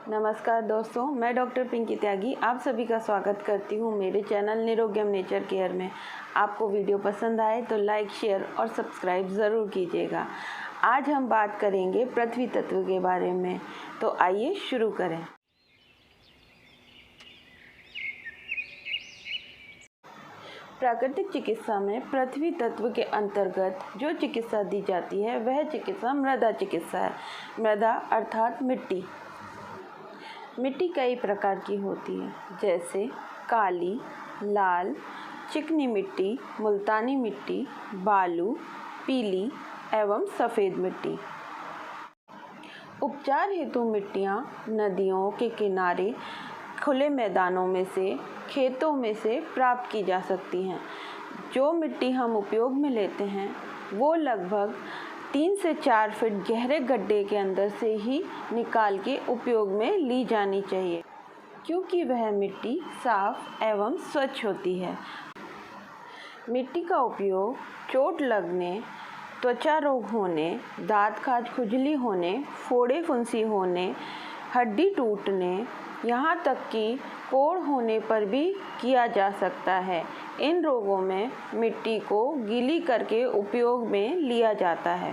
नमस्कार दोस्तों, मैं डॉक्टर पिंकी त्यागी आप सभी का स्वागत करती हूँ मेरे चैनल निरोग्यम नेचर केयर में। आपको वीडियो पसंद आए तो लाइक, शेयर और सब्सक्राइब ज़रूर कीजिएगा। आज हम बात करेंगे पृथ्वी तत्व के बारे में, तो आइए शुरू करें। प्राकृतिक चिकित्सा में पृथ्वी तत्व के अंतर्गत जो चिकित्सा दी जाती है वह चिकित्सा मृदा चिकित्सा है। मृदा अर्थात मिट्टी। मिट्टी कई प्रकार की होती है, जैसे काली, लाल, चिकनी मिट्टी, मुल्तानी मिट्टी, बालू, पीली एवं सफ़ेद मिट्टी। उपचार हेतु मिट्टियाँ नदियों के किनारे, खुले मैदानों में से, खेतों में से प्राप्त की जा सकती हैं। जो मिट्टी हम उपयोग में लेते हैं वो लगभग 3 से 4 फीट गहरे गड्ढे के अंदर से ही निकाल के उपयोग में ली जानी चाहिए, क्योंकि वह मिट्टी साफ एवं स्वच्छ होती है। मिट्टी का उपयोग चोट लगने, त्वचा रोग होने, दांत खाज खुजली होने, फोड़े फुंसी होने, हड्डी टूटने, यहाँ तक कि कोढ़ होने पर भी किया जा सकता है। इन रोगों में मिट्टी को गीली करके उपयोग में लिया जाता है।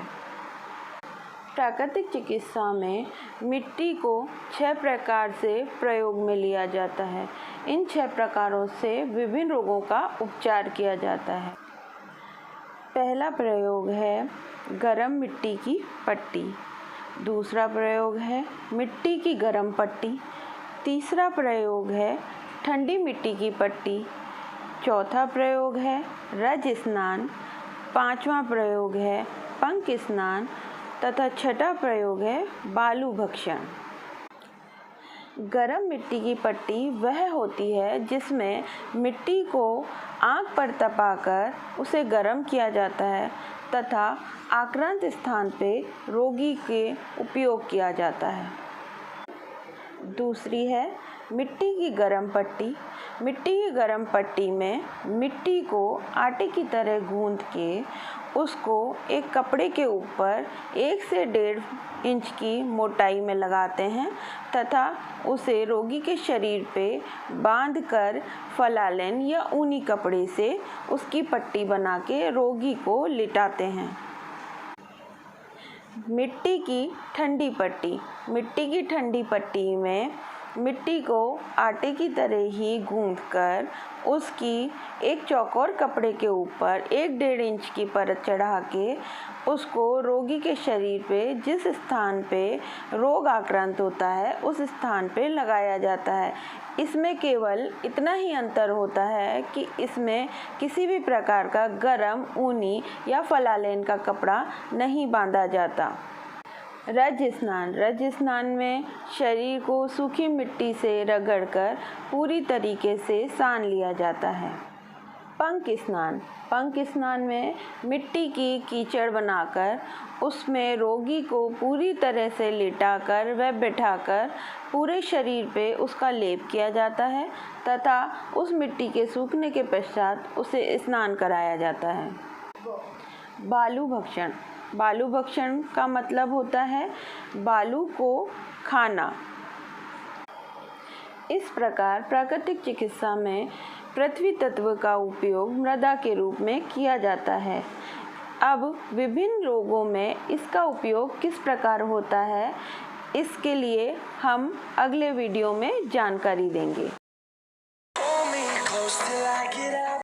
प्राकृतिक चिकित्सा में मिट्टी को 6 प्रकार से प्रयोग में लिया जाता है। इन 6 प्रकारों से विभिन्न रोगों का उपचार किया जाता है। पहला प्रयोग है गरम मिट्टी की पट्टी। दूसरा प्रयोग है मिट्टी की गरम पट्टी। तीसरा प्रयोग है ठंडी मिट्टी की पट्टी। चौथा प्रयोग है रज स्नान। पांचवा प्रयोग है पंख स्नान तथा छठा प्रयोग है बालू भक्षण। गरम मिट्टी की पट्टी वह होती है जिसमें मिट्टी को आग पर तपाकर उसे गर्म किया जाता है तथा आक्रांत स्थान पे रोगी के उपयोग किया जाता है। दूसरी है मिट्टी की गरम पट्टी। मिट्टी की गरम पट्टी में मिट्टी को आटे की तरह गूंथ के उसको एक कपड़े के ऊपर 1 से 1.5 इंच की मोटाई में लगाते हैं तथा उसे रोगी के शरीर पे बांधकर फलालेन या ऊनी कपड़े से उसकी पट्टी बना के रोगी को लिटाते हैं। मिट्टी की ठंडी पट्टी। मिट्टी की ठंडी पट्टी में मिट्टी को आटे की तरह ही गूंथकर उसकी एक चौकोर कपड़े के ऊपर 1-1.5 इंच की परत चढ़ा के उसको रोगी के शरीर पे जिस स्थान पे रोग आक्रांत होता है उस स्थान पे लगाया जाता है। इसमें केवल इतना ही अंतर होता है कि इसमें किसी भी प्रकार का गरम, ऊनी या फलालेन का कपड़ा नहीं बांधा जाता। रज स्नान। रज स्नान में शरीर को सूखी मिट्टी से रगड़कर पूरी तरीके से सान लिया जाता है। पंख स्नान। पंख स्नान में मिट्टी की कीचड़ बनाकर उसमें रोगी को पूरी तरह से लिटाकर व बिठाकर पूरे शरीर पे उसका लेप किया जाता है तथा उस मिट्टी के सूखने के पश्चात उसे स्नान कराया जाता है। बालू भक्षण। बालू भक्षण का मतलब होता है बालू को खाना। इस प्रकार प्राकृतिक चिकित्सा में पृथ्वी तत्व का उपयोग मृदा के रूप में किया जाता है। अब विभिन्न रोगों में इसका उपयोग किस प्रकार होता है, इसके लिए हम अगले वीडियो में जानकारी देंगे।